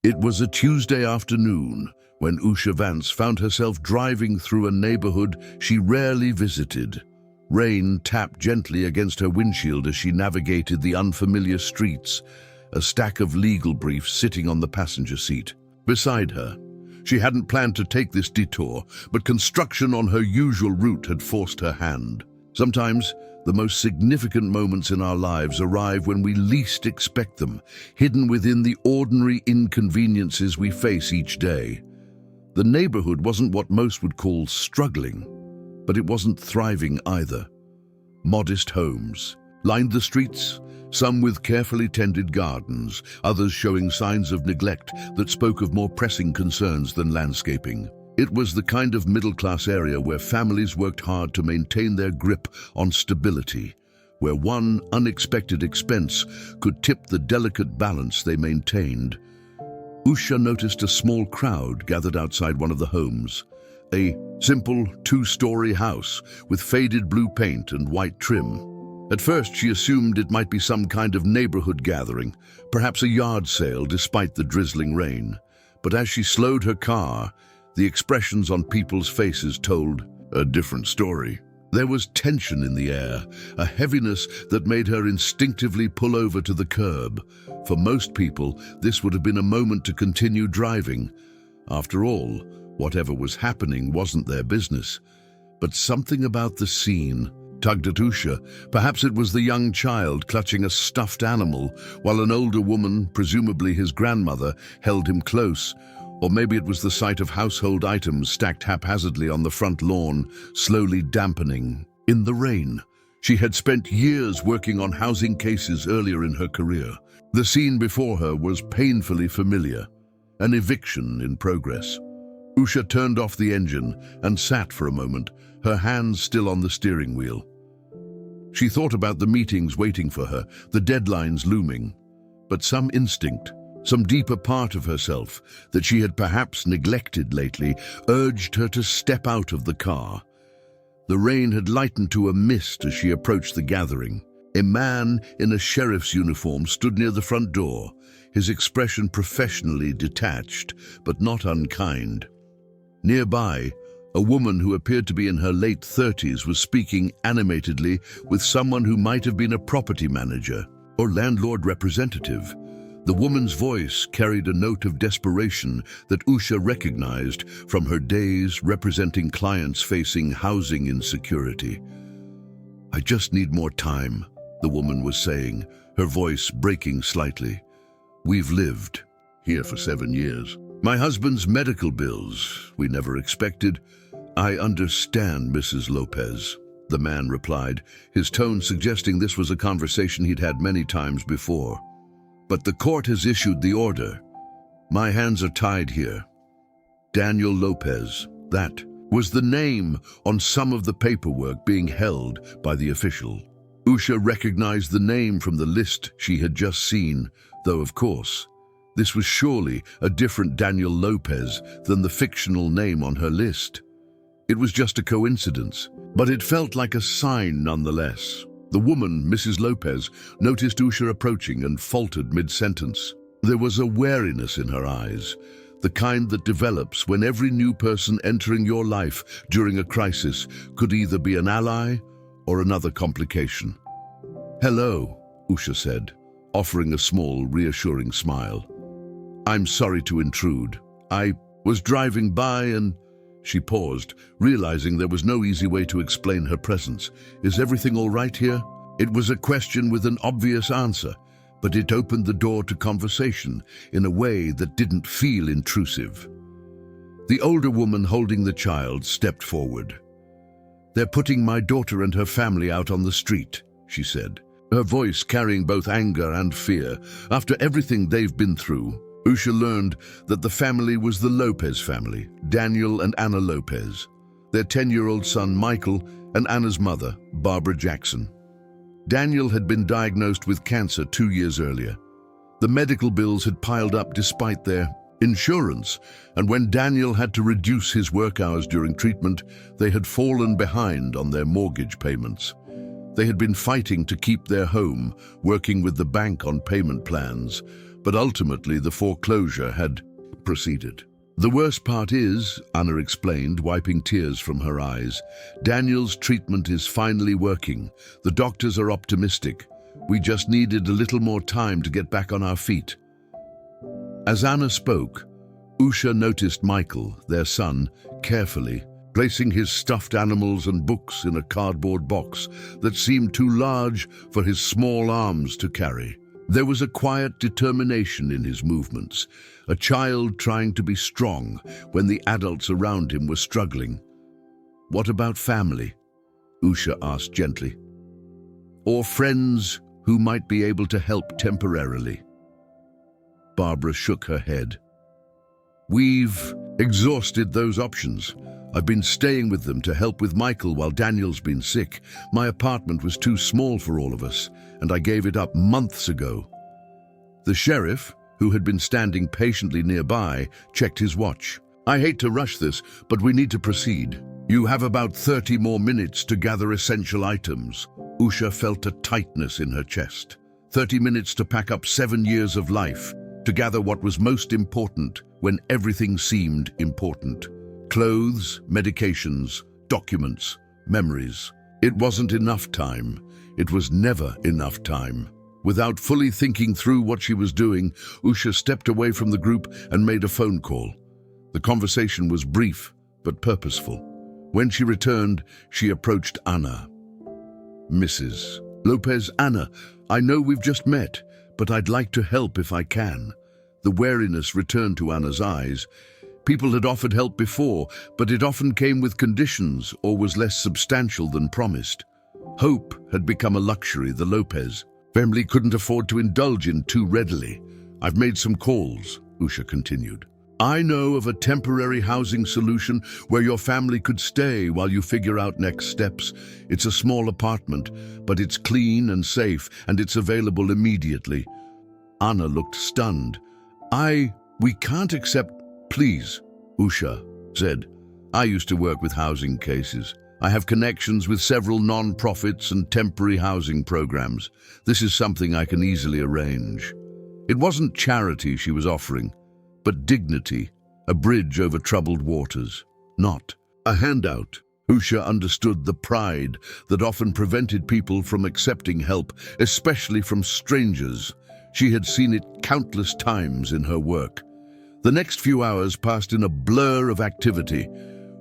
It was a Tuesday afternoon when Usha Vance found herself driving through a neighborhood she rarely visited. Rain tapped gently against her windshield as she navigated the unfamiliar streets, a stack of legal briefs sitting on the passenger seat. Beside her, she hadn't planned to take this detour, but construction on her usual route had forced her hand. Sometimes, the most significant moments in our lives arrive when we least expect them, hidden within the ordinary inconveniences we face each day. The neighborhood wasn't what most would call struggling, but it wasn't thriving either. Modest homes lined the streets, some with carefully tended gardens, others showing signs of neglect that spoke of more pressing concerns than landscaping. It was the kind of middle-class area where families worked hard to maintain their grip on stability, where one unexpected expense could tip the delicate balance they maintained. Usha noticed a small crowd gathered outside one of the homes, a simple two-story house with faded blue paint and white trim. At first, she assumed it might be some kind of neighborhood gathering, perhaps a yard sale despite the drizzling rain. But as she slowed her car, the expressions on people's faces told a different story. There was tension in the air, a heaviness that made her instinctively pull over to the curb. For most people, this would have been a moment to continue driving. After all, whatever was happening wasn't their business. But something about the scene tugged at Usha. Perhaps it was the young child clutching a stuffed animal, while an older woman, presumably his grandmother, held him close. Or maybe it was the sight of household items stacked haphazardly on the front lawn, slowly dampening. In the rain, she had spent years working on housing cases earlier in her career. The scene before her was painfully familiar, an eviction in progress. Usha turned off the engine and sat for a moment, her hands still on the steering wheel. She thought about the meetings waiting for her, the deadlines looming. But some instinct, some deeper part of herself that she had perhaps neglected lately, urged her to step out of the car. The rain had lightened to a mist as she approached the gathering. A man in a sheriff's uniform stood near the front door, his expression professionally detached, but not unkind. Nearby, a woman who appeared to be in her late 30s was speaking animatedly with someone who might have been a property manager or landlord representative. The woman's voice carried a note of desperation that Usha recognized from her days representing clients facing housing insecurity. "I just need more time," the woman was saying, her voice breaking slightly. "We've lived here for 7 years. My husband's medical bills, we never expected." "I understand, Mrs. Lopez," the man replied, his tone suggesting this was a conversation he'd had many times before. "But the court has issued the order. My hands are tied here." Daniel Lopez, that was the name on some of the paperwork being held by the official. Usha recognized the name from the list she had just seen, though of course, this was surely a different Daniel Lopez than the fictional name on her list. It was just a coincidence, but it felt like a sign nonetheless. The woman, Mrs. Lopez, noticed Usha approaching and faltered mid-sentence. There was a wariness in her eyes, the kind that develops when every new person entering your life during a crisis could either be an ally or another complication. "Hello," Usha said, offering a small, reassuring smile. "I'm sorry to intrude. I was driving by and..." She paused, realizing there was no easy way to explain her presence. "Is everything all right here?" It was a question with an obvious answer, but it opened the door to conversation in a way that didn't feel intrusive. The older woman holding the child stepped forward. "They're putting my daughter and her family out on the street," she said, her voice carrying both anger and fear. After everything they've been through, Usha learned that the family was the Lopez family, Daniel and Anna Lopez, their 10-year-old son Michael, and Anna's mother, Barbara Jackson. Daniel had been diagnosed with cancer 2 years earlier. The medical bills had piled up despite their insurance, and when Daniel had to reduce his work hours during treatment, they had fallen behind on their mortgage payments. They had been fighting to keep their home, working with the bank on payment plans, but ultimately the foreclosure had proceeded. The worst part is, Anna explained, wiping tears from her eyes, Daniel's treatment is finally working. The doctors are optimistic. We just needed a little more time to get back on our feet. As Anna spoke, Usha noticed Michael, their son, carefully, placing his stuffed animals and books in a cardboard box that seemed too large for his small arms to carry. There was a quiet determination in his movements, a child trying to be strong when the adults around him were struggling. "What about family?" Usha asked gently. "Or friends who might be able to help temporarily?" Barbara shook her head. "We've exhausted those options. I've been staying with them to help with Michael while Daniel's been sick. My apartment was too small for all of us, and I gave it up months ago." The sheriff, who had been standing patiently nearby, checked his watch. "I hate to rush this, but we need to proceed. You have about 30 more minutes to gather essential items." Usha felt a tightness in her chest. 30 minutes to pack up 7 years of life, to gather what was most important when everything seemed important. Clothes, medications, documents, memories. It wasn't enough time. It was never enough time. Without fully thinking through what she was doing, Usha stepped away from the group and made a phone call. The conversation was brief but purposeful. When she returned, she approached Anna. "Mrs. Lopez, Anna, I know we've just met, but I'd like to help if I can." The wariness returned to Anna's eyes. People had offered help before, but it often came with conditions or was less substantial than promised. Hope had become a luxury the Lopez family couldn't afford to indulge in too readily. "I've made some calls," Usha continued. "I know of a temporary housing solution where your family could stay while you figure out next steps. It's a small apartment, but it's clean and safe, and it's available immediately." Anna looked stunned. We can't accept." "Please," Usha said. "I used to work with housing cases. I have connections with several non-profits and temporary housing programs. This is something I can easily arrange." It wasn't charity she was offering, but dignity, a bridge over troubled waters, not a handout. Usha understood the pride that often prevented people from accepting help, especially from strangers. She had seen it countless times in her work. The next few hours passed in a blur of activity.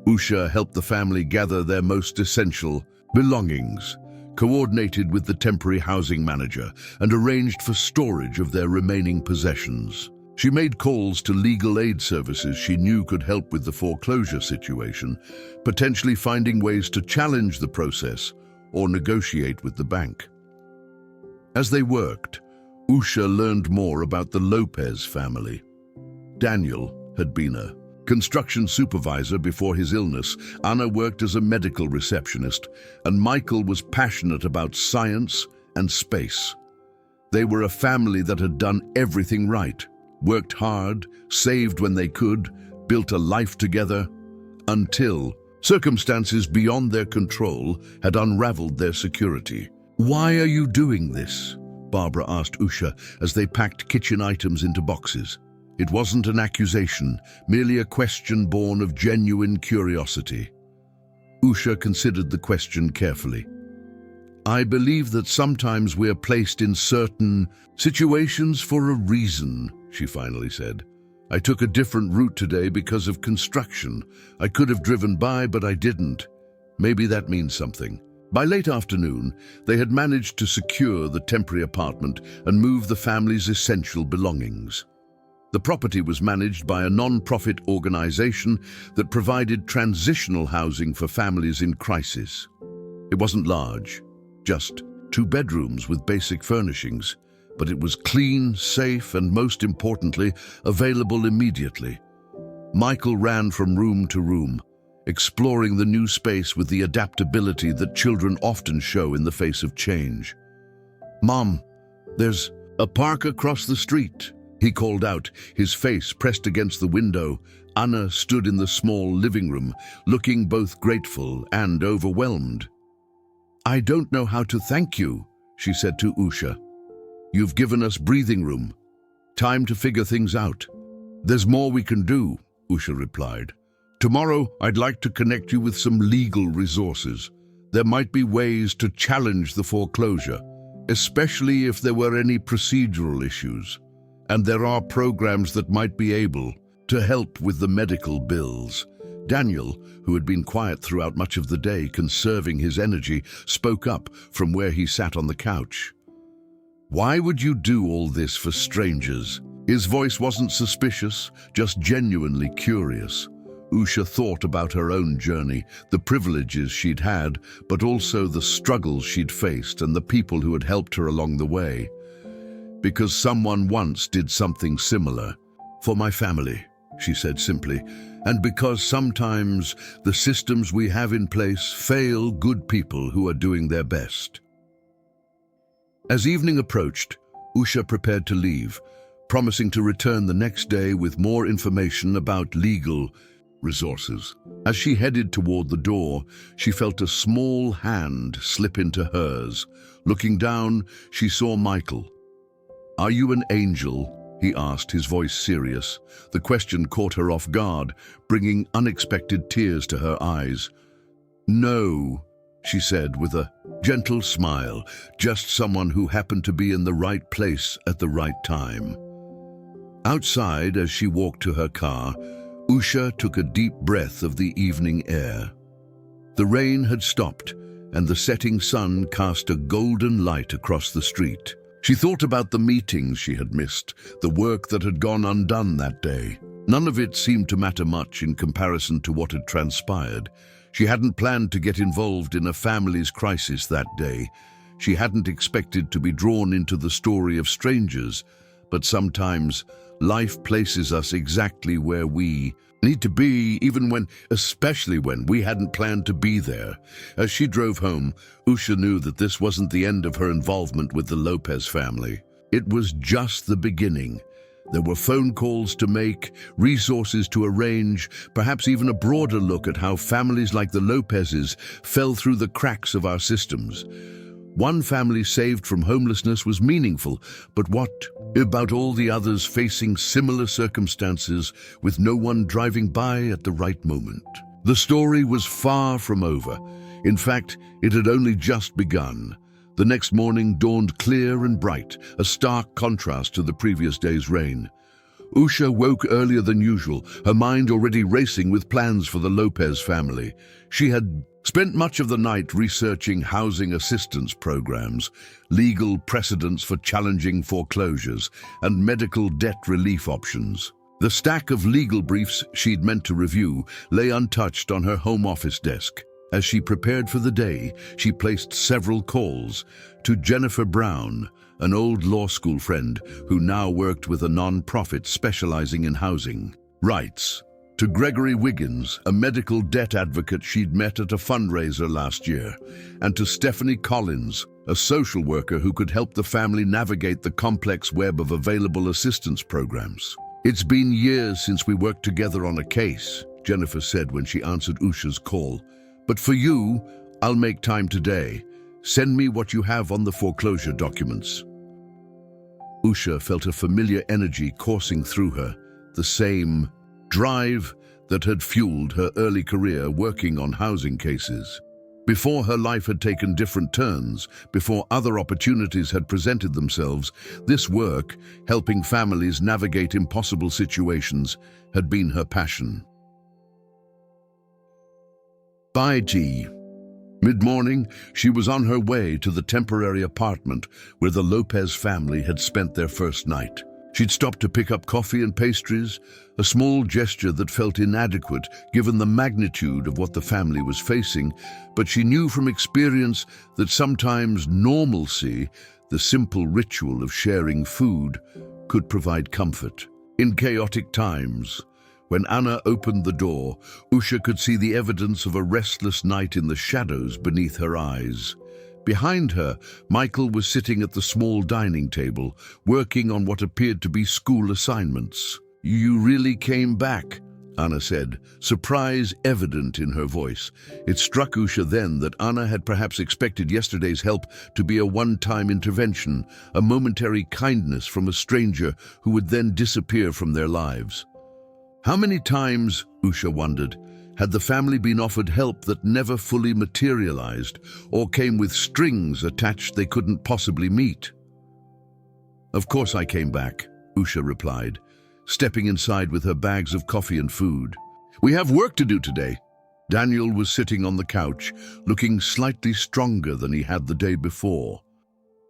Usha helped the family gather their most essential belongings, coordinated with the temporary housing manager, and arranged for storage of their remaining possessions. She made calls to legal aid services she knew could help with the foreclosure situation, potentially finding ways to challenge the process or negotiate with the bank. As they worked, Usha learned more about the Lopez family. Daniel had been a construction supervisor before his illness. Anna worked as a medical receptionist, and Michael was passionate about science and space. They were a family that had done everything right, worked hard, saved when they could, built a life together, until circumstances beyond their control had unraveled their security. "Why are you doing this?" Barbara asked Usha as they packed kitchen items into boxes. It wasn't an accusation, merely a question born of genuine curiosity. Usha considered the question carefully. "I believe that sometimes we're placed in certain situations for a reason," she finally said. "I took a different route today because of construction. I could have driven by, but I didn't. Maybe that means something." By late afternoon, they had managed to secure the temporary apartment and move the family's essential belongings. The property was managed by a non-profit organization that provided transitional housing for families in crisis. It wasn't large, just 2 bedrooms with basic furnishings, but it was clean, safe, and most importantly, available immediately. Michael ran from room to room, exploring the new space with the adaptability that children often show in the face of change. "Mom, there's a park across the street," he called out, his face pressed against the window. Anna stood in the small living room, looking both grateful and overwhelmed. "I don't know how to thank you," she said to Usha. "You've given us breathing room." Time to figure things out. There's more we can do, Usha replied. Tomorrow, I'd like to connect you with some legal resources. There might be ways to challenge the foreclosure, especially if there were any procedural issues. And there are programs that might be able to help with the medical bills. Daniel, who had been quiet throughout much of the day, conserving his energy, spoke up from where he sat on the couch. Why would you do all this for strangers? His voice wasn't suspicious, just genuinely curious. Usha thought about her own journey, the privileges she'd had, but also the struggles she'd faced and the people who had helped her along the way. Because someone once did something similar. For my family, she said simply, and because sometimes the systems we have in place fail good people who are doing their best. As evening approached, Usha prepared to leave, promising to return the next day with more information about legal resources. As she headed toward the door, she felt a small hand slip into hers. Looking down, she saw Michael. "Are you an angel?" he asked, his voice serious. The question caught her off guard, bringing unexpected tears to her eyes. "No," she said with a gentle smile, "just someone who happened to be in the right place at the right time." Outside, as she walked to her car, Usha took a deep breath of the evening air. The rain had stopped, and the setting sun cast a golden light across the street. She thought about the meetings she had missed, the work that had gone undone that day. None of it seemed to matter much in comparison to what had transpired. She hadn't planned to get involved in a family's crisis that day. She hadn't expected to be drawn into the story of strangers, but sometimes life places us exactly where we need to be, especially when we hadn't planned to be there. As she drove home, Usha knew that this wasn't the end of her involvement with the Lopez family. It was just the beginning. There were phone calls to make, resources to arrange, perhaps even a broader look at how families like the Lopez's fell through the cracks of our systems. One family saved from homelessness was meaningful, but what about all the others facing similar circumstances with no one driving by at the right moment? The story was far from over. In fact, it had only just begun. The next morning dawned clear and bright, a stark contrast to the previous day's rain. Usha woke earlier than usual, her mind already racing with plans for the Lopez family. She had spent much of the night researching housing assistance programs, legal precedents for challenging foreclosures, and medical debt relief options. The stack of legal briefs she'd meant to review lay untouched on her home office desk. As she prepared for the day, she placed several calls to Jennifer Brown, an old law school friend who now worked with a non-profit specializing in housing rights, to Gregory Wiggins, a medical debt advocate she'd met at a fundraiser last year, and to Stephanie Collins, a social worker who could help the family navigate the complex web of available assistance programs. "It's been years since we worked together on a case," Jennifer said when she answered Usha's call. "But for you, I'll make time today. Send me what you have on the foreclosure documents." Usha felt a familiar energy coursing through her, the same drive that had fueled her early career working on housing cases. Before her life had taken different turns, before other opportunities had presented themselves, this work, helping families navigate impossible situations, had been her passion. By tea. Mid-morning, she was on her way to the temporary apartment where the Lopez family had spent their first night. She'd stopped to pick up coffee and pastries, a small gesture that felt inadequate given the magnitude of what the family was facing, but she knew from experience that sometimes normalcy, the simple ritual of sharing food, could provide comfort. In chaotic times, when Anna opened the door, Usha could see the evidence of a restless night in the shadows beneath her eyes. Behind her, Michael was sitting at the small dining table, working on what appeared to be school assignments. "You really came back," Anna said, surprise evident in her voice. It struck Usha then that Anna had perhaps expected yesterday's help to be a one-time intervention, a momentary kindness from a stranger who would then disappear from their lives. How many times, Usha wondered, had the family been offered help that never fully materialized or came with strings attached they couldn't possibly meet? Of course I came back, Usha replied, stepping inside with her bags of coffee and food. We have work to do today. Daniel was sitting on the couch, looking slightly stronger than he had the day before.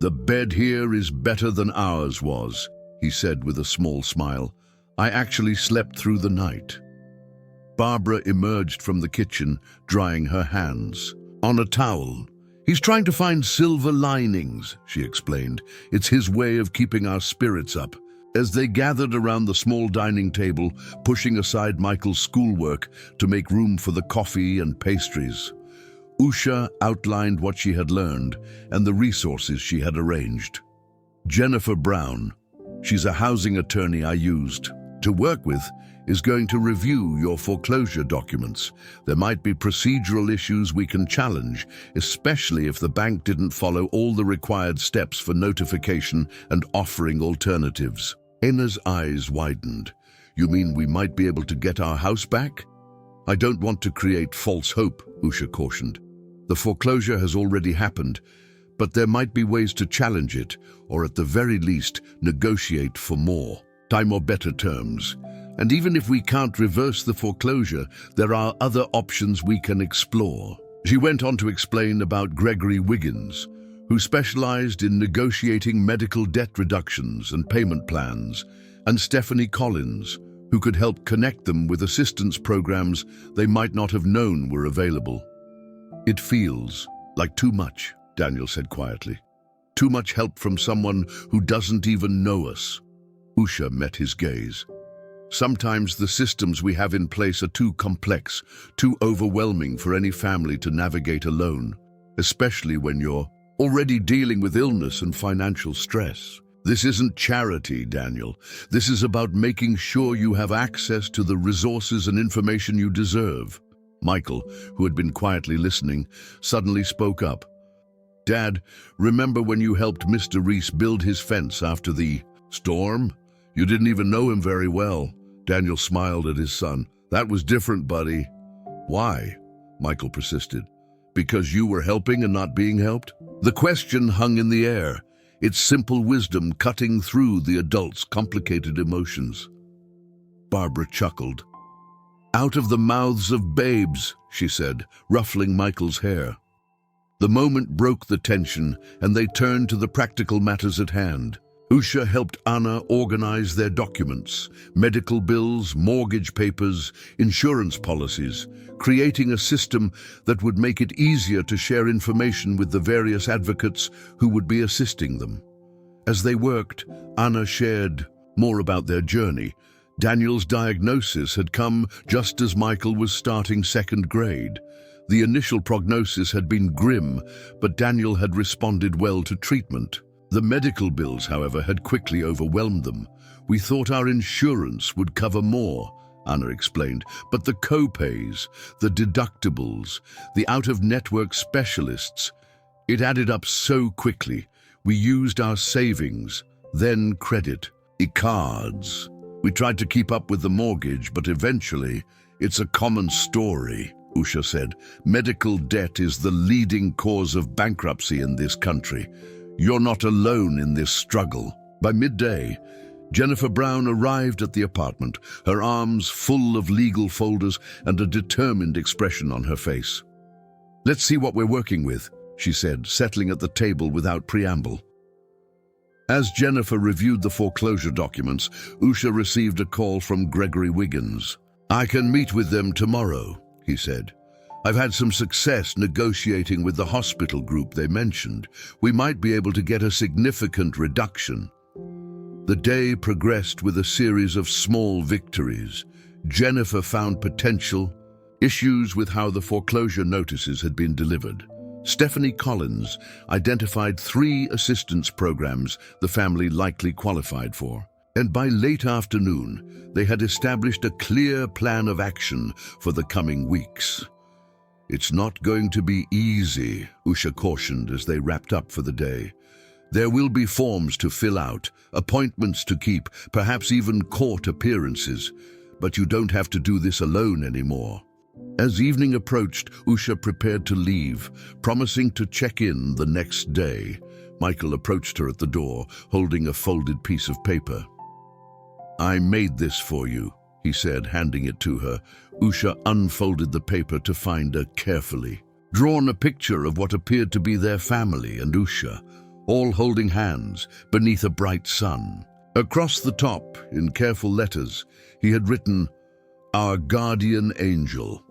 The bed here is better than ours was, he said with a small smile. I actually slept through the night. Barbara emerged from the kitchen, drying her hands on a towel. He's trying to find silver linings, she explained. It's his way of keeping our spirits up. As they gathered around the small dining table, pushing aside Michael's schoolwork to make room for the coffee and pastries, Usha outlined what she had learned and the resources she had arranged. Jennifer Brown, she's a housing attorney I used to work with, is going to review your foreclosure documents. There might be procedural issues we can challenge, especially if the bank didn't follow all the required steps for notification and offering alternatives. Anna's eyes widened. You mean we might be able to get our house back? I don't want to create false hope, Usha cautioned. The foreclosure has already happened, but there might be ways to challenge it, or at the very least, negotiate for more time or better terms. And even if we can't reverse the foreclosure, there are other options we can explore. She went on to explain about Gregory Wiggins, who specialized in negotiating medical debt reductions and payment plans, and Stephanie Collins, who could help connect them with assistance programs they might not have known were available. It feels like too much, Daniel said quietly. Too much help from someone who doesn't even know us. Usha met his gaze. Sometimes the systems we have in place are too complex, too overwhelming for any family to navigate alone, especially when you're already dealing with illness and financial stress. This isn't charity, Daniel. This is about making sure you have access to the resources and information you deserve. Michael, who had been quietly listening, suddenly spoke up. Dad, remember when you helped Mr. Reese build his fence after the storm? You didn't even know him very well. Daniel smiled at his son. That was different, buddy. Why? Michael persisted. Because you were helping and not being helped? The question hung in the air, its simple wisdom cutting through the adult's complicated emotions. Barbara chuckled. Out of the mouths of babes, she said, ruffling Michael's hair. The moment broke the tension, and they turned to the practical matters at hand. Usha helped Anna organize their documents, medical bills, mortgage papers, insurance policies, creating a system that would make it easier to share information with the various advocates who would be assisting them. As they worked, Anna shared more about their journey. Daniel's diagnosis had come just as Michael was starting second grade. The initial prognosis had been grim, but Daniel had responded well to treatment. The medical bills, however, had quickly overwhelmed them. We thought our insurance would cover more, Anna explained, but the co-pays, the deductibles, the out-of-network specialists, it added up so quickly. We used our savings, then credit, cards. We tried to keep up with the mortgage, but eventually, it's a common story, Usha said. Medical debt is the leading cause of bankruptcy in this country. You're not alone in this struggle. By midday, Jennifer Brown arrived at the apartment, her arms full of legal folders and a determined expression on her face. Let's see what we're working with, she said, settling at the table without preamble. As Jennifer reviewed the foreclosure documents, Usha received a call from Gregory Wiggins. I can meet with them tomorrow, he said. I've had some success negotiating with the hospital group they mentioned. We might be able to get a significant reduction. The day progressed with a series of small victories. Jennifer found potential, issues with how the foreclosure notices had been delivered. Stephanie Collins identified 3 assistance programs the family likely qualified for. and by late afternoon, they had established a clear plan of action for the coming weeks. "It's not going to be easy," Usha cautioned as they wrapped up for the day. "There will be forms to fill out, appointments to keep, perhaps even court appearances. But you don't have to do this alone anymore." As evening approached, Usha prepared to leave, promising to check in the next day. Michael approached her at the door, holding a folded piece of paper. "I made this for you," he said, handing it to her. Usha unfolded the paper to find a carefully drawn a picture of what appeared to be their family and Usha, all holding hands beneath a bright sun. Across the top, in careful letters, he had written, "Our guardian angel."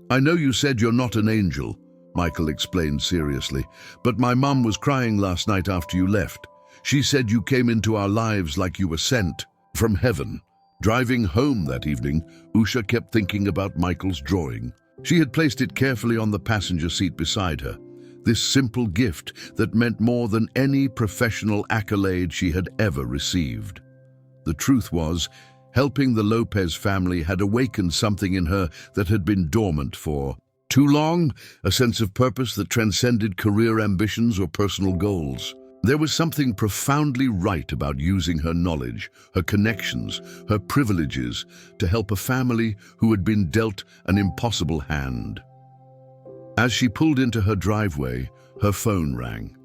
"I know you said you're not an angel," Michael explained seriously, "but my mum was crying last night after you left. She said you came into our lives like you were sent from heaven." Driving home that evening, Usha kept thinking about Michael's drawing. She had placed it carefully on the passenger seat beside her. This simple gift that meant more than any professional accolade she had ever received. The truth was, helping the Lopez family had awakened something in her that had been dormant for too long, a sense of purpose that transcended career ambitions or personal goals. There was something profoundly right about using her knowledge, her connections, her privileges to help a family who had been dealt an impossible hand. As she pulled into her driveway, her phone rang.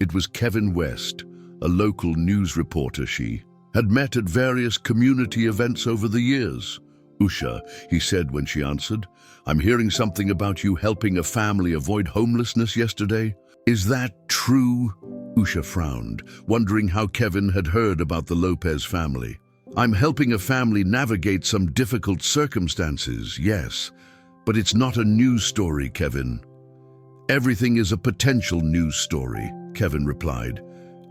It was Kevin West, a local news reporter she had met at various community events over the years. "Usha," he said when she answered, "I'm hearing something about you helping a family avoid homelessness yesterday. Is that true?" Usha frowned, wondering how Kevin had heard about the Lopez family. "I'm helping a family navigate some difficult circumstances, yes. But it's not a news story, Kevin." "Everything is a potential news story," Kevin replied,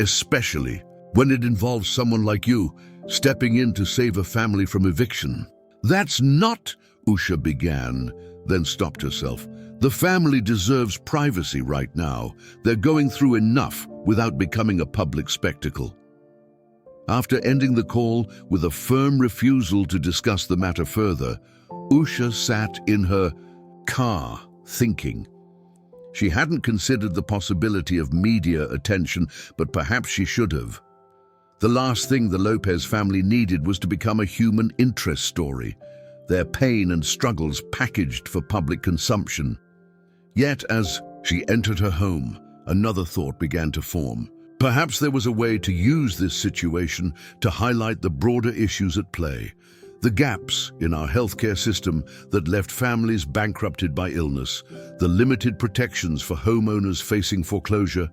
"especially when it involves someone like you stepping in to save a family from eviction." "That's not," Usha began, then stopped herself. "The family deserves privacy right now. They're going through enough without becoming a public spectacle." After ending the call with a firm refusal to discuss the matter further, Usha sat in her car, thinking. She hadn't considered the possibility of media attention, but perhaps she should have. The last thing the Lopez family needed was to become a human interest story, their pain and struggles packaged for public consumption. Yet, as she entered her home, another thought began to form. Perhaps there was a way to use this situation to highlight the broader issues at play. The gaps in our healthcare system that left families bankrupted by illness, the limited protections for homeowners facing foreclosure,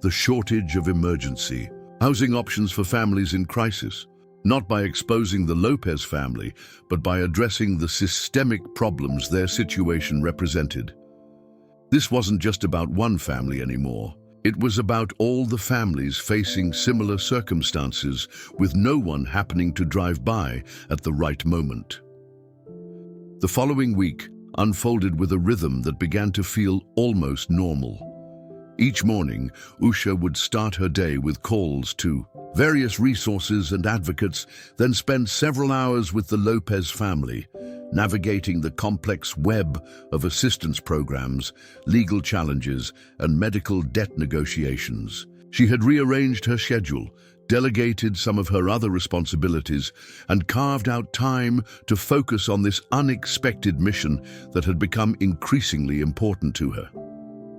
the shortage of emergency housing options for families in crisis, not by exposing the Lopez family, but by addressing the systemic problems their situation represented. This wasn't just about one family anymore. It was about all the families facing similar circumstances, with no one happening to drive by at the right moment. The following week unfolded with a rhythm that began to feel almost normal. Each morning, Usha would start her day with calls to various resources and advocates, then spend several hours with the Lopez family, navigating the complex web of assistance programs, legal challenges, and medical debt negotiations. She had rearranged her schedule, delegated some of her other responsibilities, and carved out time to focus on this unexpected mission that had become increasingly important to her.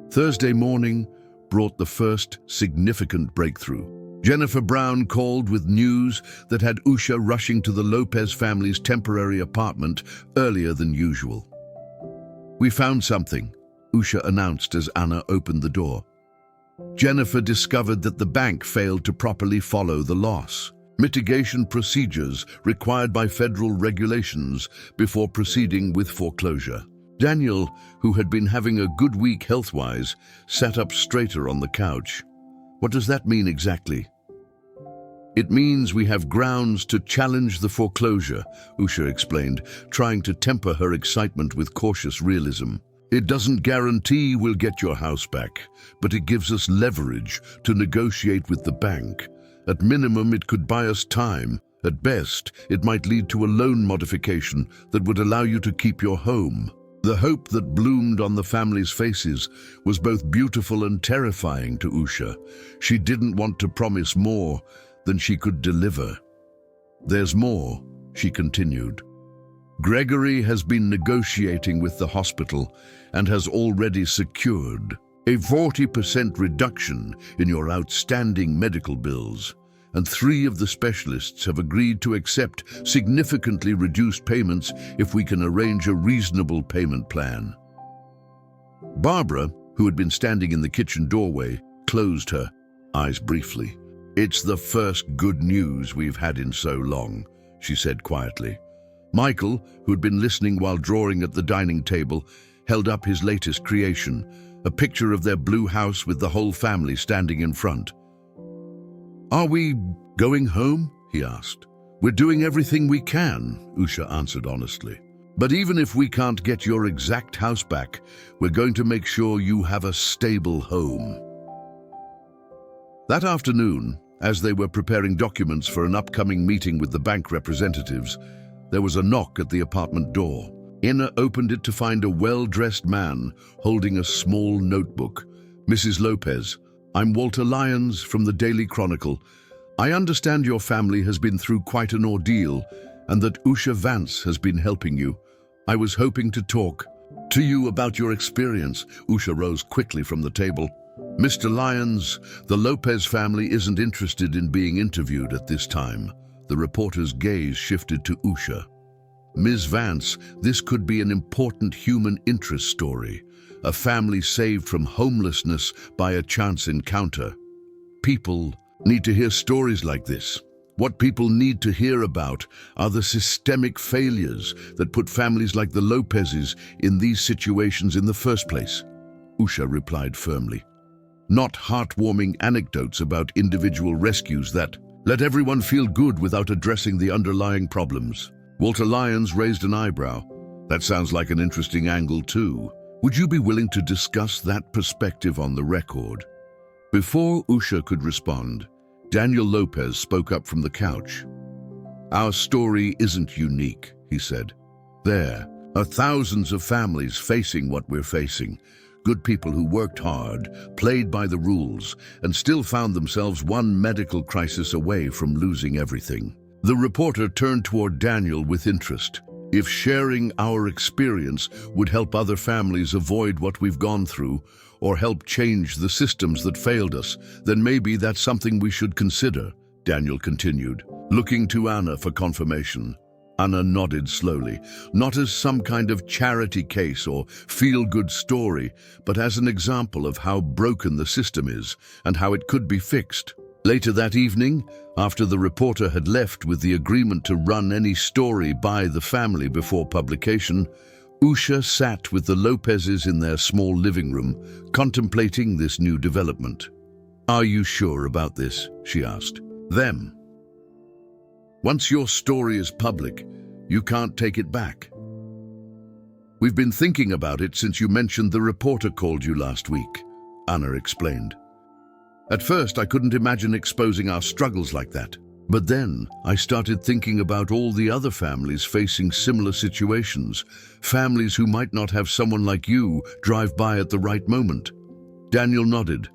Thursday morning brought the first significant breakthrough. Jennifer Brown called with news that had Usha rushing to the Lopez family's temporary apartment earlier than usual. "We found something," Usha announced as Anna opened the door. Jennifer discovered that the bank failed to properly follow the loss mitigation procedures required by federal regulations before proceeding with foreclosure. Daniel, who had been having a good week health-wise, sat up straighter on the couch. "What does that mean exactly?" "It means we have grounds to challenge the foreclosure," Usha explained, trying to temper her excitement with cautious realism. "It doesn't guarantee we'll get your house back, but it gives us leverage to negotiate with the bank At minimum, it could buy us time. At best, it might lead to a loan modification that would allow you to keep your home. The hope that bloomed on the family's faces was both beautiful and terrifying to Usha. She didn't want to promise more than she could deliver. "There's more," she continued. "Gregory has been negotiating with the hospital and has already secured a 40% reduction in your outstanding medical bills, and 3 of the specialists have agreed to accept significantly reduced payments if we can arrange a reasonable payment plan." Barbara, who had been standing in the kitchen doorway, closed her eyes briefly. "It's the first good news we've had in so long," she said quietly. Michael, who had been listening while drawing at the dining table, held up his latest creation, a picture of their blue house with the whole family standing in front. "Are we going home?" he asked. "We're doing everything we can," Usha answered honestly. "But even if we can't get your exact house back, we're going to make sure you have a stable home." That afternoon, as they were preparing documents for an upcoming meeting with the bank representatives, there was a knock at the apartment door. Inna opened it to find a well-dressed man holding a small notebook. "Mrs. Lopez, I'm Walter Lyons from the Daily Chronicle. I understand your family has been through quite an ordeal and that Usha Vance has been helping you. I was hoping to talk to you about your experience." Usha rose quickly from the table. "Mr. Lyons, the Lopez family isn't interested in being interviewed at this time." The reporter's gaze shifted to Usha. "Ms. Vance, this could be an important human interest story. A family saved from homelessness by a chance encounter. People need to hear stories like this. What people need to hear about are the systemic failures that put families like the Lopez's in these situations in the first place." Usha replied firmly. "Not heartwarming anecdotes about individual rescues that let everyone feel good without addressing the underlying problems." Walter Lyons raised an eyebrow. "That sounds like an interesting angle too. Would you be willing to discuss that perspective on the record?" Before Usha could respond, Daniel Lopez spoke up from the couch. "Our story isn't unique," he said. "There are thousands of families facing what we're facing. Good people who worked hard, played by the rules, and still found themselves one medical crisis away from losing everything." The reporter turned toward Daniel with interest. "If sharing our experience would help other families avoid what we've gone through, or help change the systems that failed us, then maybe that's something we should consider," Daniel continued, looking to Anna for confirmation. Anna nodded slowly, not as some kind of charity case or feel-good story, but as an example of how broken the system is and how it could be fixed. Later that evening, after the reporter had left with the agreement to run any story by the family before publication, Usha sat with the Lopezes in their small living room, contemplating this new development. "Are you sure about this?" she asked. "Them. Once your story is public, you can't take it back. We've been thinking about it since you mentioned the reporter called you last week," Anna explained. "At first, I couldn't imagine exposing our struggles like that. But then I started thinking about all the other families facing similar situations, families who might not have someone like you drive by at the right moment." Daniel nodded.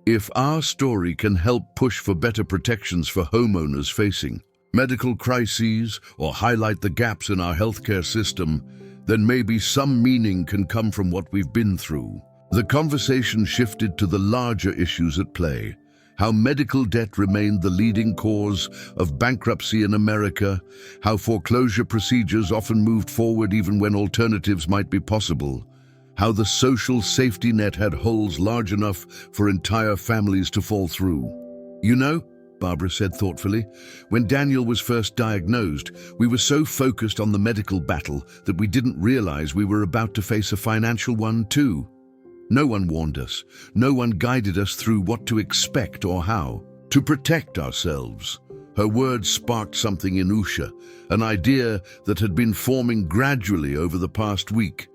"If our story can help push for better protections for homeowners facing medical crises or highlight the gaps in our healthcare system, then maybe some meaning can come from what we've been through." The conversation shifted to the larger issues at play. How medical debt remained the leading cause of bankruptcy in America, how foreclosure procedures often moved forward even when alternatives might be possible, how the social safety net had holes large enough for entire families to fall through. "You know," Barbara said thoughtfully, "when Daniel was first diagnosed, we were so focused on the medical battle that we didn't realize we were about to face a financial one too. No one warned us. No one guided us through what to expect or how to protect ourselves." Her words sparked something in Usha, an idea that had been forming gradually over the past week.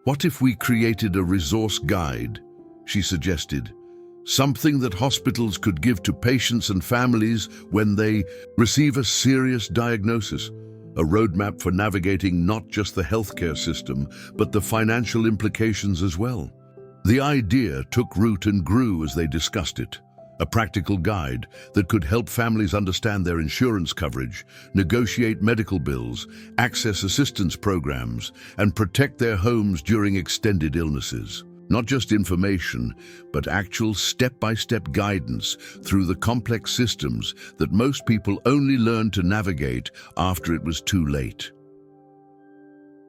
"What if we created a resource guide?" she suggested. something that hospitals could give to patients and families when they receive a serious diagnosis, a roadmap for navigating not just the healthcare system, but the financial implications as well. The idea took root and grew as they discussed it. A practical guide that could help families understand their insurance coverage, negotiate medical bills, access assistance programs, and protect their homes during extended illnesses. Not just information, but actual step-by-step guidance through the complex systems that most people only learn to navigate after it was too late.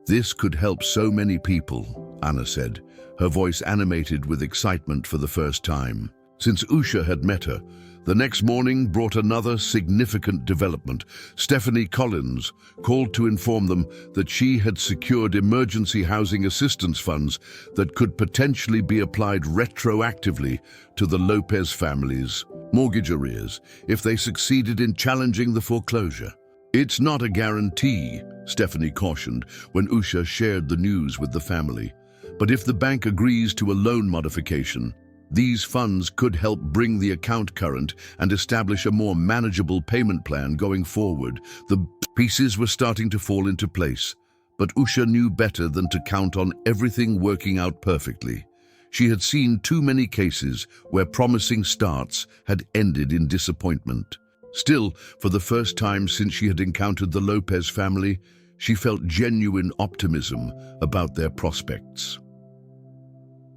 This could help so many people, Anna said, her voice animated with excitement for the first time. Since Usha had met her, the next morning brought another significant development. Stephanie Collins called to inform them that she had secured emergency housing assistance funds that could potentially be applied retroactively to the Lopez family's mortgage arrears if they succeeded in challenging the foreclosure. "It's not a guarantee," Stephanie cautioned when Usha shared the news with the family. "But if the bank agrees to a loan modification, these funds could help bring the account current and establish a more manageable payment plan going forward." The pieces were starting to fall into place, but Usha knew better than to count on everything working out perfectly. She had seen too many cases where promising starts had ended in disappointment. Still, for the first time since she had encountered the Lopez family, she felt genuine optimism about their prospects.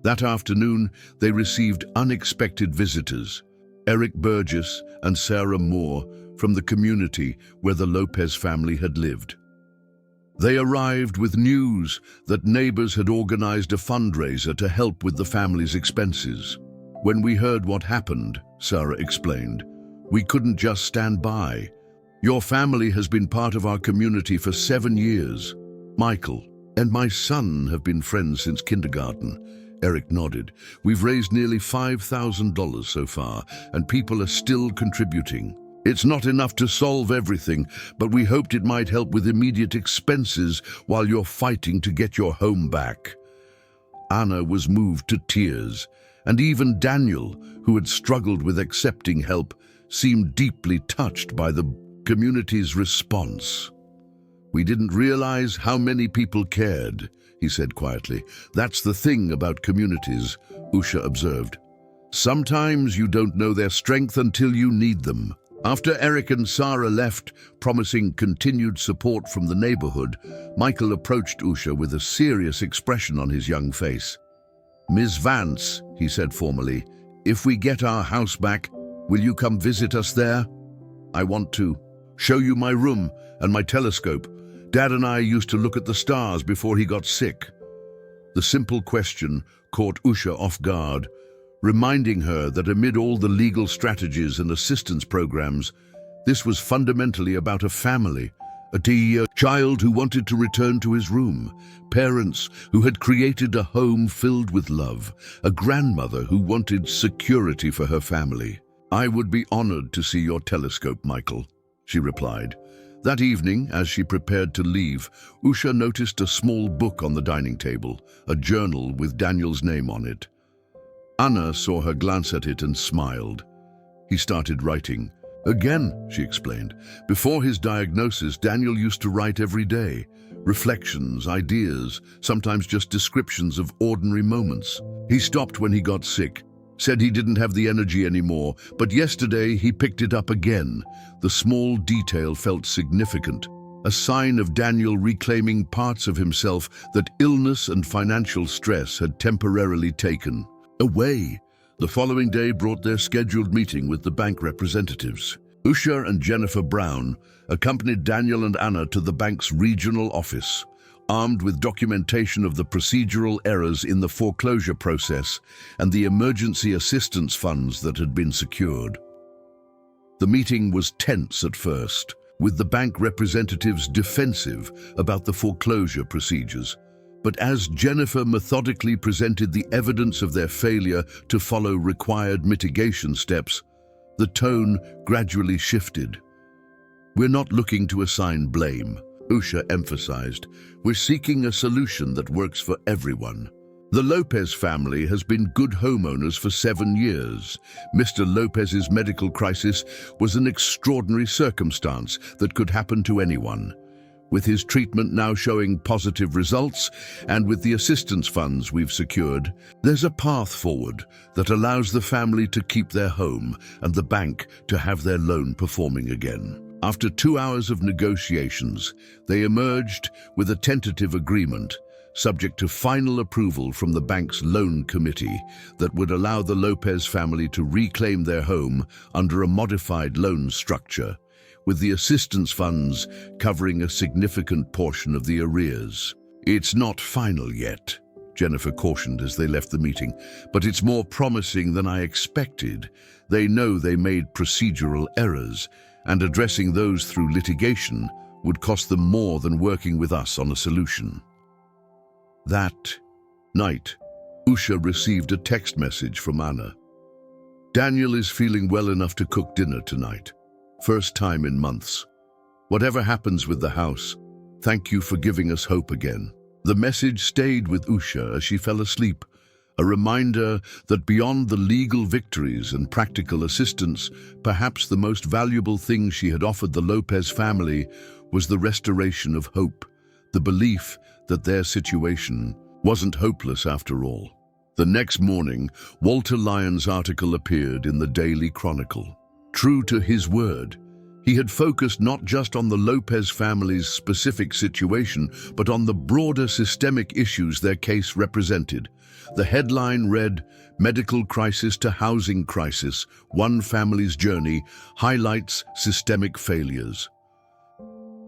That afternoon, they received unexpected visitors, Eric Burgess and Sarah Moore, from the community where the Lopez family had lived. They arrived with news that neighbors had organized a fundraiser to help with the family's expenses. "When we heard what happened," Sarah explained, "we couldn't just stand by. Your family has been part of our community for 7 years. Michael and my son have been friends since kindergarten." Eric nodded. "We've raised nearly $5,000 so far, and people are still contributing. It's not enough to solve everything, but we hoped it might help with immediate expenses while you're fighting to get your home back." Anna was moved to tears, and even Daniel, who had struggled with accepting help, seemed deeply touched by the community's response. "We didn't realize how many people cared," he said quietly. "That's the thing about communities," Usha observed. "Sometimes you don't know their strength until you need them." After Eric and Sarah left, promising continued support from the neighborhood, Michael approached Usha with a serious expression on his young face. "Ms. Vance," he said formally, "if we get our house back, will you come visit us there? I want to show you my room and my telescope. Dad and I used to look at the stars before he got sick." The simple question caught Usha off guard, reminding her that amid all the legal strategies and assistance programs, this was fundamentally about a family, a child who wanted to return to his room, parents who had created a home filled with love, a grandmother who wanted security for her family. "I would be honored to see your telescope, Michael," she replied. That evening, as she prepared to leave, Usha noticed a small book on the dining table, a journal with Daniel's name on it. Anna saw her glance at it and smiled. He started writing. "Again," she explained. "Before his diagnosis, Daniel used to write every day. Reflections, ideas, sometimes just descriptions of ordinary moments. He stopped when he got sick, said he didn't have the energy anymore, but yesterday he picked it up again. The small detail felt significant, a sign of Daniel reclaiming parts of himself that illness and financial stress had temporarily taken away." The following day brought their scheduled meeting with the bank representatives. Usha and Jennifer Brown accompanied Daniel and Anna to the bank's regional office, armed with documentation of the procedural errors in the foreclosure process and the emergency assistance funds that had been secured. The meeting was tense at first, with the bank representatives defensive about the foreclosure procedures. But as Jennifer methodically presented the evidence of their failure to follow required mitigation steps, the tone gradually shifted. "We're not looking to assign blame," Usha emphasized. "We're seeking a solution that works for everyone." The Lopez family has been good homeowners for 7 years. Mr. Lopez's medical crisis was an extraordinary circumstance that could happen to anyone. With his treatment now showing positive results, and with the assistance funds we've secured, there's a path forward that allows the family to keep their home and the bank to have their loan performing again. After 2 hours of negotiations, they emerged with a tentative agreement, subject to final approval from the bank's loan committee, that would allow the Lopez family to reclaim their home under a modified loan structure, with the assistance funds covering a significant portion of the arrears. "It's not final yet," Jennifer cautioned as they left the meeting, "but it's more promising than I expected. They know they made procedural errors, and addressing those through litigation would cost them more than working with us on a solution." That night, Usha received a text message from Anna. "Daniel is feeling well enough to cook dinner tonight. First time in months. Whatever happens with the house, thank you for giving us hope again." The message stayed with Usha as she fell asleep, a reminder that beyond the legal victories and practical assistance, perhaps the most valuable thing she had offered the Lopez family was the restoration of hope, the belief that their situation wasn't hopeless after all. The next morning, Walter Lyon's article appeared in the Daily Chronicle. True to his word, he had focused not just on the Lopez family's specific situation, but on the broader systemic issues their case represented. The headline read, "Medical Crisis to Housing Crisis, One Family's Journey Highlights Systemic Failures."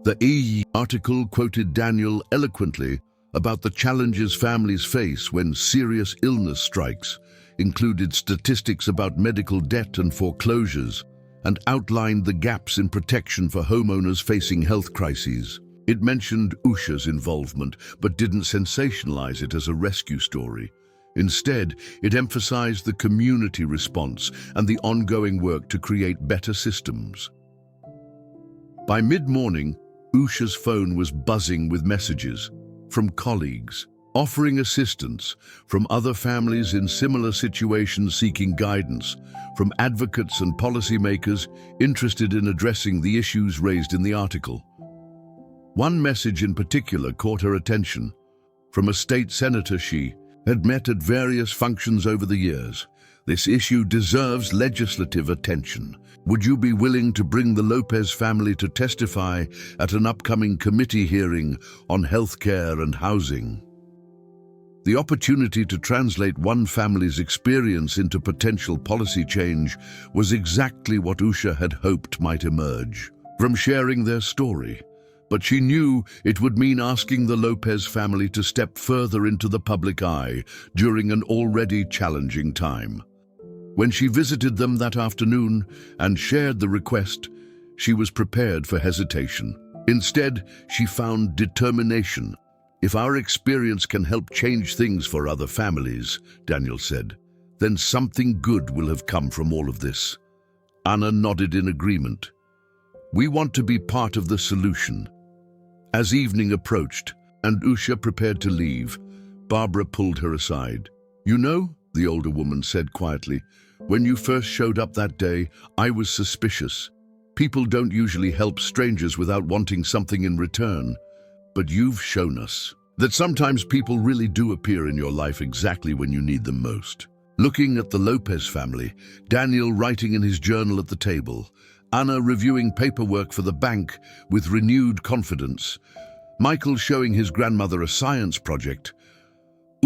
The article quoted Daniel eloquently about the challenges families face when serious illness strikes, included statistics about medical debt and foreclosures, and outlined the gaps in protection for homeowners facing health crises. It mentioned Usha's involvement, but didn't sensationalize it as a rescue story. Instead, it emphasized the community response and the ongoing work to create better systems. By mid-morning, Usha's phone was buzzing with messages from colleagues, offering assistance, from other families in similar situations seeking guidance, from advocates and policymakers interested in addressing the issues raised in the article. One message in particular caught her attention. From a state senator she had met at various functions over the years. "This issue deserves legislative attention. Would you be willing to bring the Lopez family to testify at an upcoming committee hearing on healthcare and housing?" The opportunity to translate one family's experience into potential policy change was exactly what Usha had hoped might emerge from sharing their story. But she knew it would mean asking the Lopez family to step further into the public eye during an already challenging time. When she visited them that afternoon and shared the request, she was prepared for hesitation. Instead, she found determination. "If our experience can help change things for other families," Daniel said, "then something good will have come from all of this." Anna nodded in agreement. "We want to be part of the solution." As evening approached and Usha prepared to leave, Barbara pulled her aside. "You know," the older woman said quietly, "when you first showed up that day, I was suspicious. People don't usually help strangers without wanting something in return. But you've shown us that sometimes people really do appear in your life exactly when you need them most." Looking at the Lopez family, Daniel writing in his journal at the table, Anna reviewing paperwork for the bank with renewed confidence, Michael showing his grandmother a science project,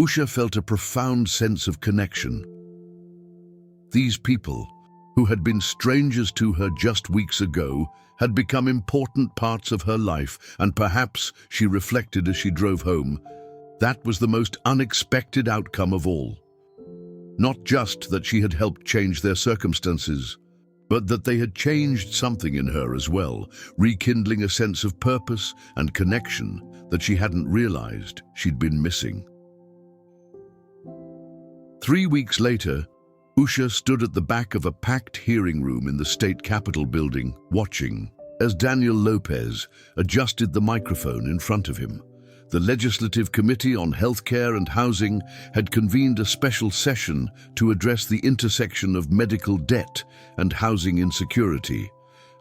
Usha felt a profound sense of connection. These people, who had been strangers to her just weeks ago, had become important parts of her life, and perhaps, she reflected as she drove home, that was the most unexpected outcome of all. Not just that she had helped change their circumstances, but that they had changed something in her as well, rekindling a sense of purpose and connection that she hadn't realized she'd been missing. 3 weeks later, Usha stood at the back of a packed hearing room in the state capitol building, watching as Daniel Lopez adjusted the microphone in front of him. the Legislative Committee on Healthcare and Housing had convened a special session to address the intersection of medical debt and housing insecurity,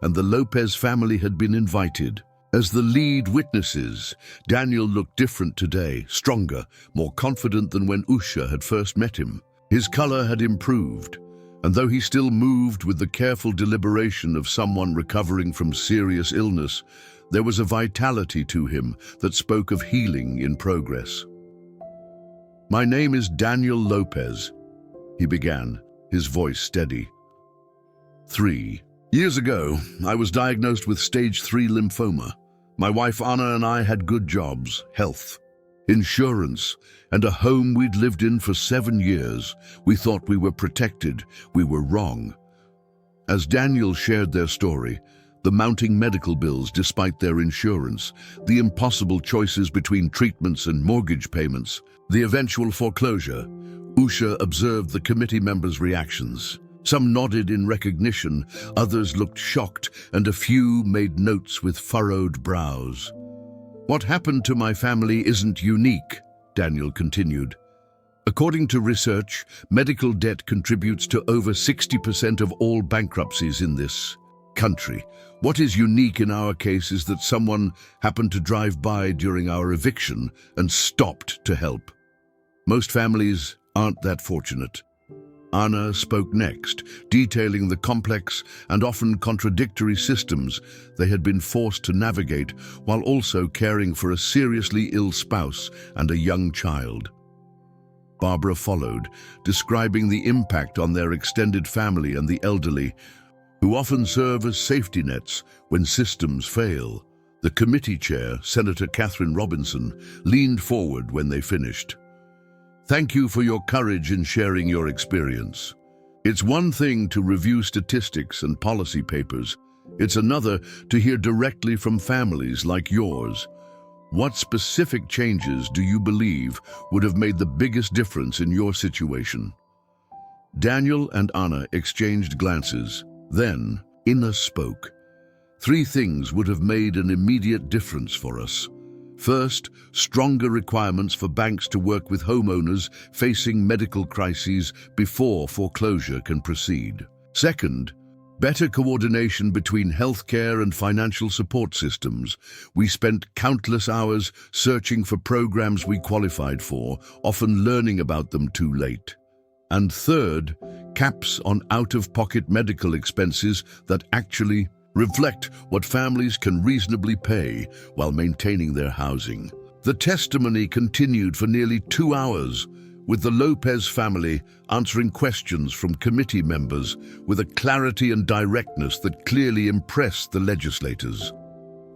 and the Lopez family had been invited. As the lead witnesses, Daniel looked different today, stronger, more confident than when Usha had first met him. His color had improved, and though he still moved with the careful deliberation of someone recovering from serious illness, there was a vitality to him that spoke of healing in progress. "My name is Daniel Lopez," he began, his voice steady. 3 years ago, I was diagnosed with stage 3 lymphoma. My wife Anna and I had good jobs, health, insurance, and a home we'd lived in for 7 years. We thought we were protected. We were wrong. As Daniel shared their story, the mounting medical bills despite their insurance, the impossible choices between treatments and mortgage payments, the eventual foreclosure, Usha observed the committee members' reactions. Some nodded in recognition, others looked shocked, and a few made notes with furrowed brows. "What happened to my family isn't unique," Daniel continued. "According to research, medical debt contributes to over 60% of all bankruptcies in this country. What is unique in our case is that someone happened to drive by during our eviction and stopped to help. Most families aren't that fortunate." Anna spoke next, detailing the complex and often contradictory systems they had been forced to navigate while also caring for a seriously ill spouse and a young child. Barbara followed, describing the impact on their extended family and the elderly, who often serve as safety nets when systems fail. The committee chair, Senator Katherine Robinson, leaned forward when they finished. "Thank you for your courage in sharing your experience. It's one thing to review statistics and policy papers. It's another to hear directly from families like yours. What specific changes do you believe would have made the biggest difference in your situation?" Daniel and Anna exchanged glances. Then, Inna spoke. "3 things would have made an immediate difference for us. First, stronger requirements for banks to work with homeowners facing medical crises before foreclosure can proceed. Second, better coordination between healthcare and financial support systems. We spent countless hours searching for programs we qualified for, often learning about them too late. And third, caps on out-of-pocket medical expenses that actually reflect what families can reasonably pay while maintaining their housing." The testimony continued for nearly 2 hours, with the Lopez family answering questions from committee members with a clarity and directness that clearly impressed the legislators.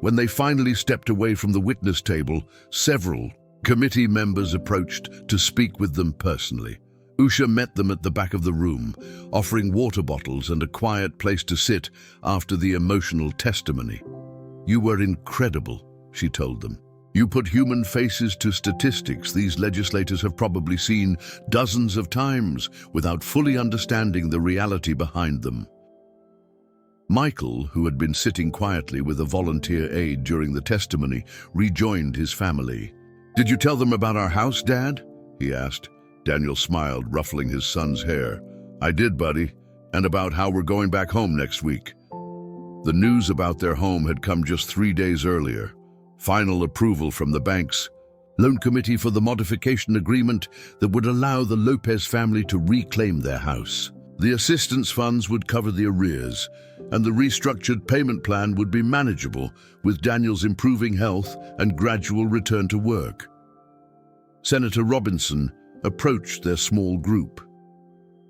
When they finally stepped away from the witness table, several committee members approached to speak with them personally. Usha met them at the back of the room, offering water bottles and a quiet place to sit after the emotional testimony. "You were incredible," she told them. "You put human faces to statistics these legislators have probably seen dozens of times without fully understanding the reality behind them." Michael, who had been sitting quietly with a volunteer aide during the testimony, rejoined his family. "Did you tell them about our house, Dad?" he asked. Daniel smiled, ruffling his son's hair. "I did, buddy, and about how we're going back home next week." The news about their home had come just 3 days earlier. Final approval from the bank's loan committee for the modification agreement that would allow the Lopez family to reclaim their house. The assistance funds would cover the arrears, and the restructured payment plan would be manageable with Daniel's improving health and gradual return to work. Senator Robinson approached their small group.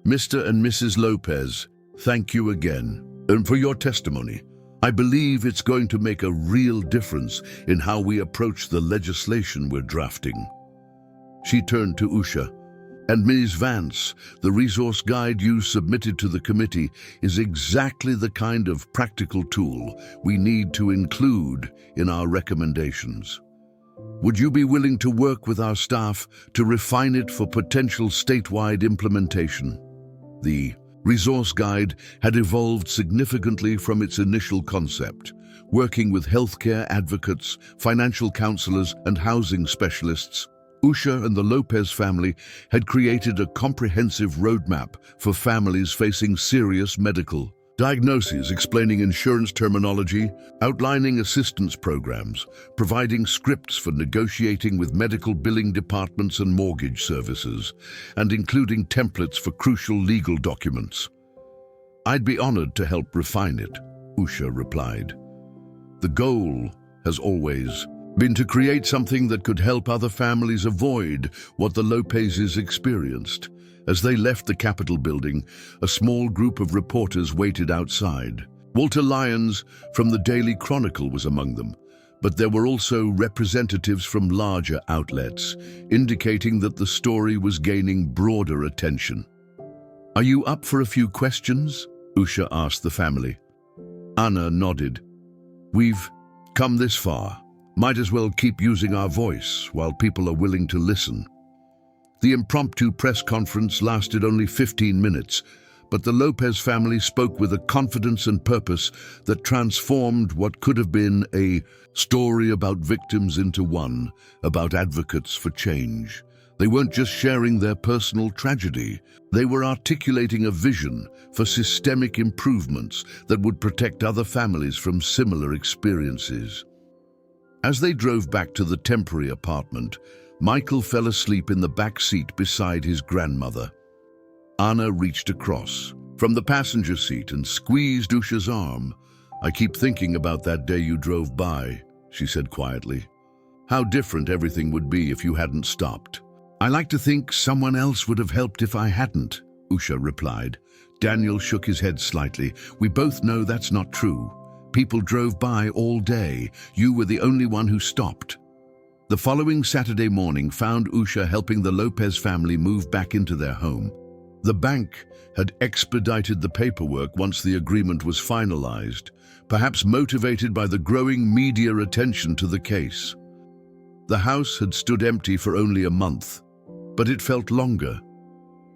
"Mr. and Mrs. Lopez, thank you again, and for your testimony. I believe it's going to make a real difference in how we approach the legislation we're drafting." She turned to Usha. "And Ms. Vance, the resource guide you submitted to the committee is exactly the kind of practical tool we need to include in our recommendations. Would you be willing to work with our staff to refine it for potential statewide implementation?" The resource guide had evolved significantly from its initial concept, Working with healthcare advocates, financial counselors, and housing specialists, Usha and the Lopez family had created a comprehensive roadmap for families facing serious medical diagnoses, explaining insurance terminology, outlining assistance programs, providing scripts for negotiating with medical billing departments and mortgage services, and including templates for crucial legal documents. "I'd be honored to help refine it," Usha replied. "The goal has always been to create something that could help other families avoid what the Lopezes experienced." As they left the Capitol building, a small group of reporters waited outside. Walter Lyons from the Daily Chronicle was among them, but there were also representatives from larger outlets, indicating that the story was gaining broader attention. "Are you up for a few questions?" Usha asked the family. Anna nodded. "We've come this far. Might as well keep using our voice while people are willing to listen." The impromptu press conference lasted only 15 minutes, but the Lopez family spoke with a confidence and purpose that transformed what could have been a story about victims into one about advocates for change. They weren't just sharing their personal tragedy, they were articulating a vision for systemic improvements that would protect other families from similar experiences. As they drove back to the temporary apartment, Michael fell asleep in the back seat beside his grandmother. Anna reached across from the passenger seat and squeezed Usha's arm. "I keep thinking about that day you drove by," she said quietly. "How different everything would be if you hadn't stopped." "I like to think someone else would have helped if I hadn't," Usha replied. Daniel shook his head slightly. "We both know that's not true. People drove by all day. You were the only one who stopped." The following Saturday morning found Usha helping the Lopez family move back into their home. The bank had expedited the paperwork once the agreement was finalized, perhaps motivated by the growing media attention to the case. The house had stood empty for only a month, but it felt longer.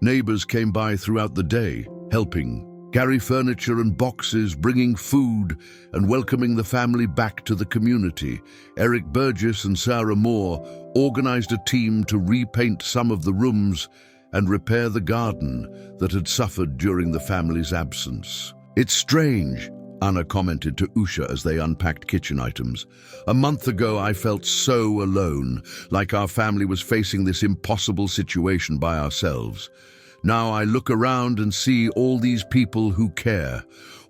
Neighbors came by throughout the day, helping, carry furniture and boxes, bringing food, and welcoming the family back to the community. Eric Burgess and Sarah Moore organized a team to repaint some of the rooms and repair the garden that had suffered during the family's absence. "It's strange," Anna commented to Usha as they unpacked kitchen items. "A month ago I felt so alone, like our family was facing this impossible situation by ourselves. Now I look around and see all these people who care,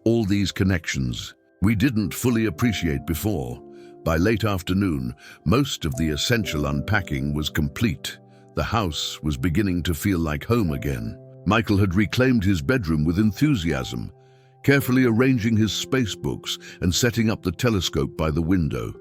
all these connections we didn't fully appreciate before." By late afternoon, most of the essential unpacking was complete. The house was beginning to feel like home again. Michael had reclaimed his bedroom with enthusiasm, carefully arranging his space books and setting up the telescope by the window.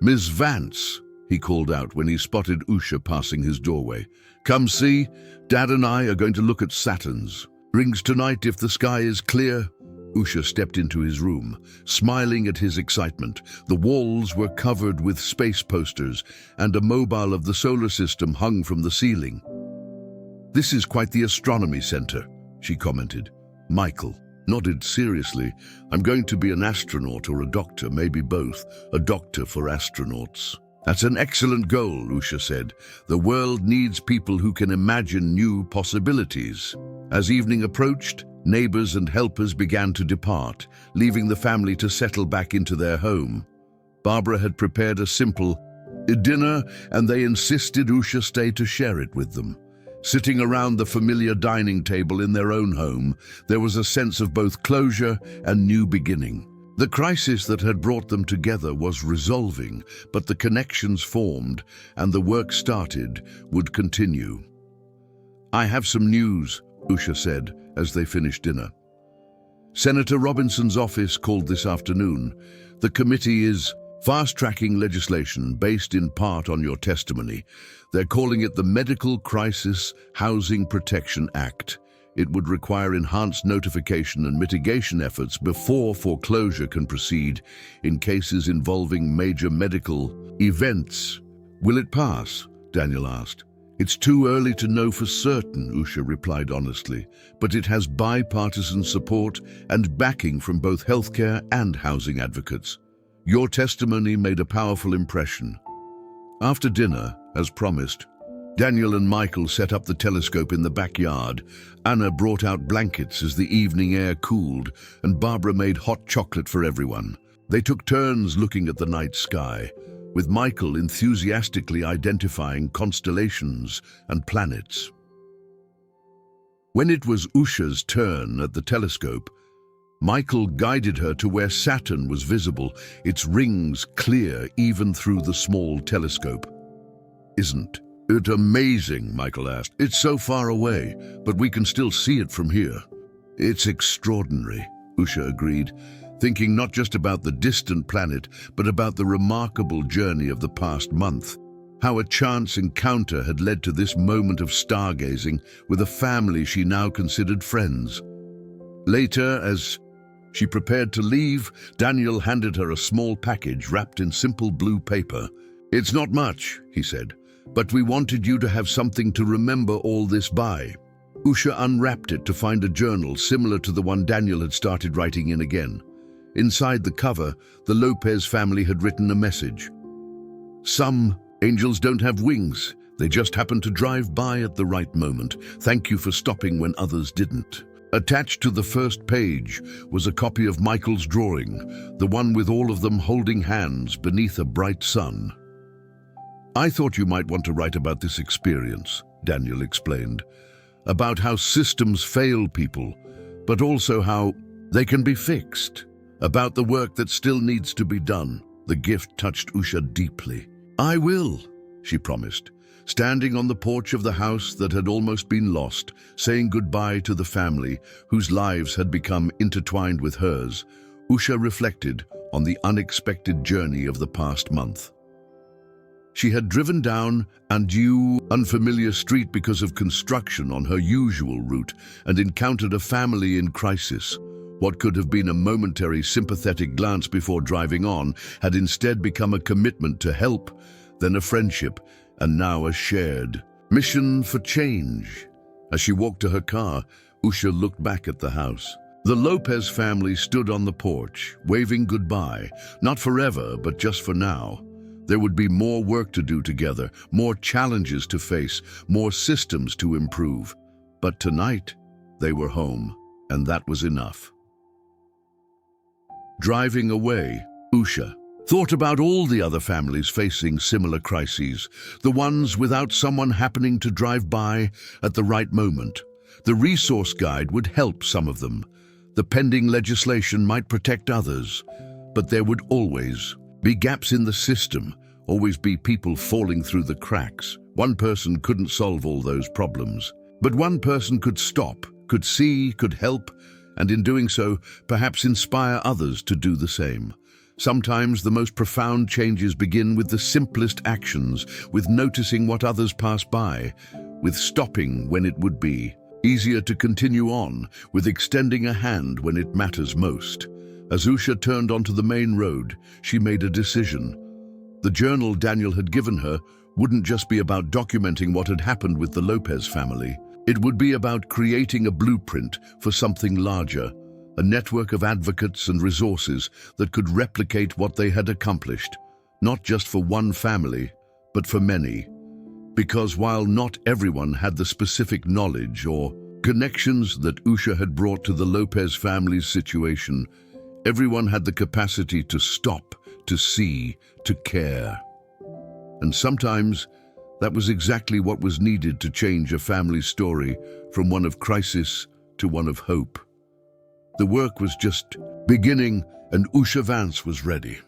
"Miss Vance," he called out when he spotted Usha passing his doorway. "Come see, Dad and I are going to look at Saturn's rings tonight if the sky is clear." Usha stepped into his room, smiling at his excitement. The walls were covered with space posters, and a mobile of the solar system hung from the ceiling. "This is quite the astronomy center," she commented. Michael nodded seriously. "I'm going to be an astronaut or a doctor, maybe both. A doctor for astronauts." "That's an excellent goal," Usha said. "The world needs people who can imagine new possibilities." As evening approached, neighbors and helpers began to depart, leaving the family to settle back into their home. Barbara had prepared a simple dinner, and they insisted Usha stay to share it with them. Sitting around the familiar dining table in their own home, there was a sense of both closure and new beginning. The crisis that had brought them together was resolving, but the connections formed and the work started would continue. "I have some news," Usha said as they finished dinner. "Senator Robinson's office called this afternoon. The committee is fast-tracking legislation based in part on your testimony. They're calling it the Medical Crisis Housing Protection Act. It would require enhanced notification and mitigation efforts before foreclosure can proceed in cases involving major medical events." "Will it pass?" Daniel asked. "It's too early to know for certain," Usha replied honestly, "but it has bipartisan support and backing from both healthcare and housing advocates." Your testimony made a powerful impression. After dinner, as promised, Daniel and Michael set up the telescope in the backyard. Anna brought out blankets as the evening air cooled, and Barbara made hot chocolate for everyone. They took turns looking at the night sky, with Michael enthusiastically identifying constellations and planets. When it was Usha's turn at the telescope, Michael guided her to where Saturn was visible, its rings clear even through the small telescope. "Isn't it amazing?" Michael asked. "It's so far away, but we can still see it from here." "It's extraordinary," Usha agreed, thinking not just about the distant planet, but about the remarkable journey of the past month. How a chance encounter had led to this moment of stargazing with a family she now considered friends. Later, as she prepared to leave, Daniel handed her a small package wrapped in simple blue paper. "It's not much," he said, "but we wanted you to have something to remember all this by." Usha unwrapped it to find a journal similar to the one Daniel had started writing in again. Inside the cover, the Lopez family had written a message. "Some angels don't have wings. They just happen to drive by at the right moment. Thank you for stopping when others didn't." Attached to the first page was a copy of Michael's drawing, the one with all of them holding hands beneath a bright sun. "I thought you might want to write about this experience," Daniel explained, "about how systems fail people, but also how they can be fixed, about the work that still needs to be done." The gift touched Usha deeply. "I will," she promised, standing on the porch of the house that had almost been lost, saying goodbye to the family whose lives had become intertwined with hers. Usha reflected on the unexpected journey of the past month. She had driven down a new, unfamiliar street because of construction on her usual route and encountered a family in crisis. What could have been a momentary sympathetic glance before driving on had instead become a commitment to help, then a friendship, and now a shared mission for change. As she walked to her car, Usha looked back at the house. The Lopez family stood on the porch, waving goodbye, not forever, but just for now. There would be more work to do together, more challenges to face, more systems to improve. But tonight, they were home, and that was enough. Driving away, Usha thought about all the other families facing similar crises, the ones without someone happening to drive by at the right moment. The resource guide would help some of them. The pending legislation might protect others, but there would always be gaps in the system, always be people falling through the cracks. One person couldn't solve all those problems, but one person could stop, could see, could help, and in doing so, perhaps inspire others to do the same. Sometimes the most profound changes begin with the simplest actions, with noticing what others pass by, with stopping when it would be easier to continue on, with extending a hand when it matters most. As Usha turned onto the main road, she made a decision. The journal Daniel had given her wouldn't just be about documenting what had happened with the Lopez family. It would be about creating a blueprint for something larger, a network of advocates and resources that could replicate what they had accomplished, not just for one family, but for many. Because while not everyone had the specific knowledge or connections that Usha had brought to the Lopez family's situation, everyone had the capacity to stop, to see, to care. And sometimes that was exactly what was needed to change a family's story from one of crisis to one of hope. The work was just beginning, and Usha Vance was ready.